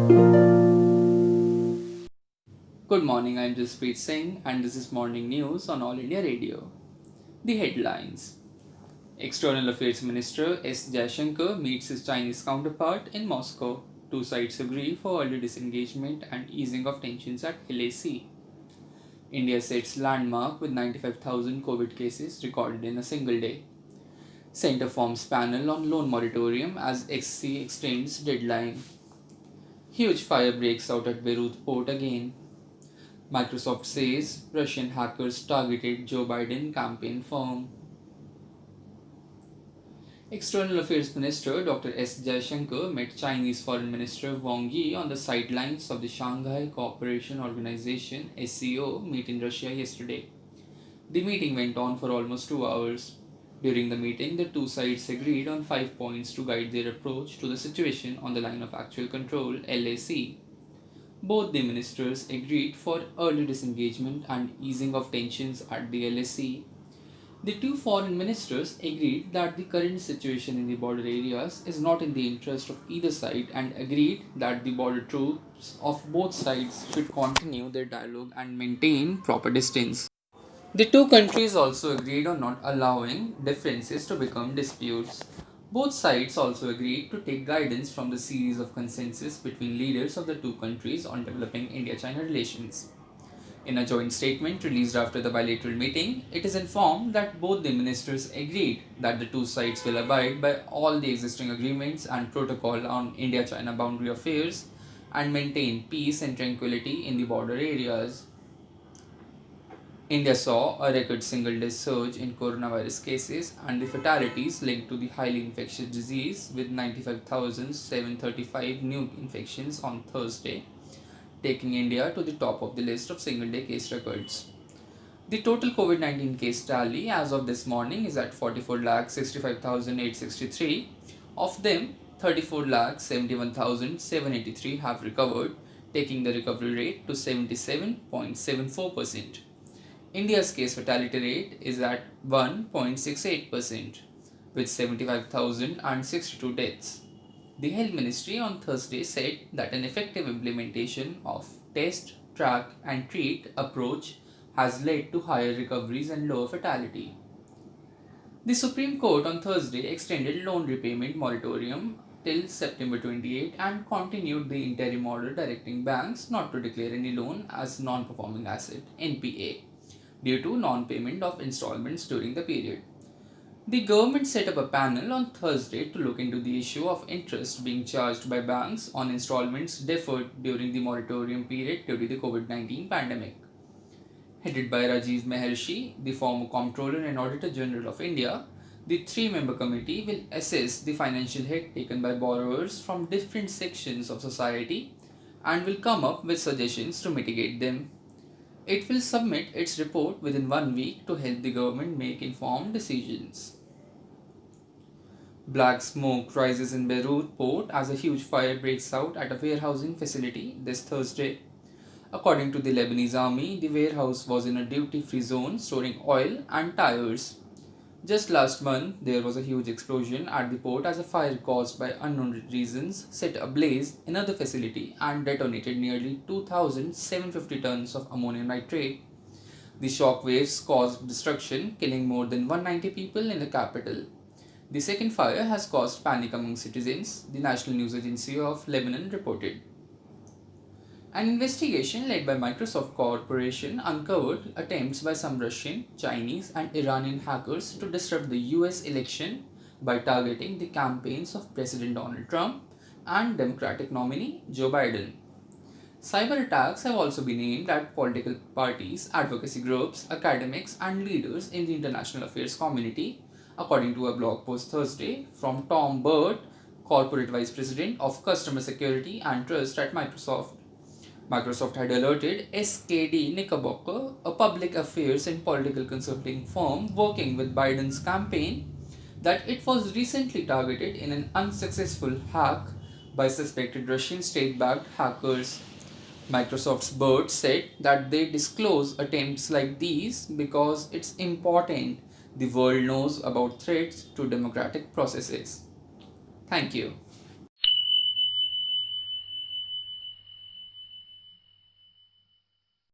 Good morning, I'm Jasprit Singh and this is Morning News on All India Radio. The headlines: External Affairs Minister S. Jaishankar meets his Chinese counterpart in Moscow. Two sides agree for early disengagement and easing of tensions at LAC. India sets landmark with 95,000 COVID cases recorded in a single day. Centre forms panel on loan moratorium as XC extends deadline. Huge fire breaks out at Beirut port again. Microsoft says Russian hackers targeted Joe Biden campaign firm. External Affairs Minister Dr. S. Jaishankar met Chinese Foreign Minister Wang Yi on the sidelines of the Shanghai Cooperation Organization (SCO) meet in Russia yesterday. The meeting went on for almost 2 hours. During the meeting, the two sides agreed on 5 points to guide their approach to the situation on the line of actual control (LAC). Both the ministers agreed for early disengagement and easing of tensions at the LAC. The two foreign ministers agreed that the current situation in the border areas is not in the interest of either side and agreed that the border troops of both sides should continue their dialogue and maintain proper distance. The two countries also agreed on not allowing differences to become disputes. Both sides also agreed to take guidance from the series of consensus between leaders of the two countries on developing India China relations. In a joint statement released after the bilateral meeting, it is informed that both the ministers agreed that the two sides will abide by all the existing agreements and protocol on India China boundary affairs and maintain peace and tranquility in the border areas. India saw a record single day surge in coronavirus cases and the fatalities linked to the highly infectious disease, with 95,735 new infections on Thursday, taking India to the top of the list of single day case records. The total COVID 19 case tally as of this morning is at 44,65,863. Of them, 34,71,783 have recovered, taking the recovery rate to 77.74%. India's case fatality rate is at 1.68%, with 75,062 deaths. The Health Ministry on Thursday said that an effective implementation of test, track, and treat approach has led to higher recoveries and lower fatality. The Supreme Court on Thursday extended loan repayment moratorium till September 28 and continued the interim order directing banks not to declare any loan as non-performing asset (NPA) due to non-payment of installments during the period. The government set up a panel on Thursday to look into the issue of interest being charged by banks on installments deferred during the moratorium period due to the COVID-19 pandemic. Headed by Rajiv Mehershi, the former Comptroller and Auditor General of India, the three-member committee will assess the financial hit taken by borrowers from different sections of society and will come up with suggestions to mitigate them. It will submit its report within 1 week to help the government make informed decisions. Black smoke rises in Beirut port as a huge fire breaks out at a warehousing facility this Thursday. According to the Lebanese army, the warehouse was in a duty-free zone storing oil and tires. Just last month, there was a huge explosion at the port as a fire caused by unknown reasons set ablaze another facility and detonated nearly 2,750 tons of ammonium nitrate. The shock waves caused destruction, killing more than 190 people in the capital. The second fire has caused panic among citizens, the National News Agency of Lebanon reported. An investigation led by Microsoft Corporation uncovered attempts by some Russian, Chinese, and Iranian hackers to disrupt the US election by targeting the campaigns of President Donald Trump and Democratic nominee Joe Biden. Cyber attacks have also been aimed at political parties, advocacy groups, academics, and leaders in the international affairs community, according to a blog post Thursday from Tom Bird, Corporate Vice President of Customer Security and Trust at Microsoft. Microsoft had alerted SKD Knickerbocker, a public affairs and political consulting firm working with Biden's campaign, that it was recently targeted in an unsuccessful hack by suspected Russian state-backed hackers. Microsoft's board said that they disclose attempts like these because it's important the world knows about threats to democratic processes. Thank you.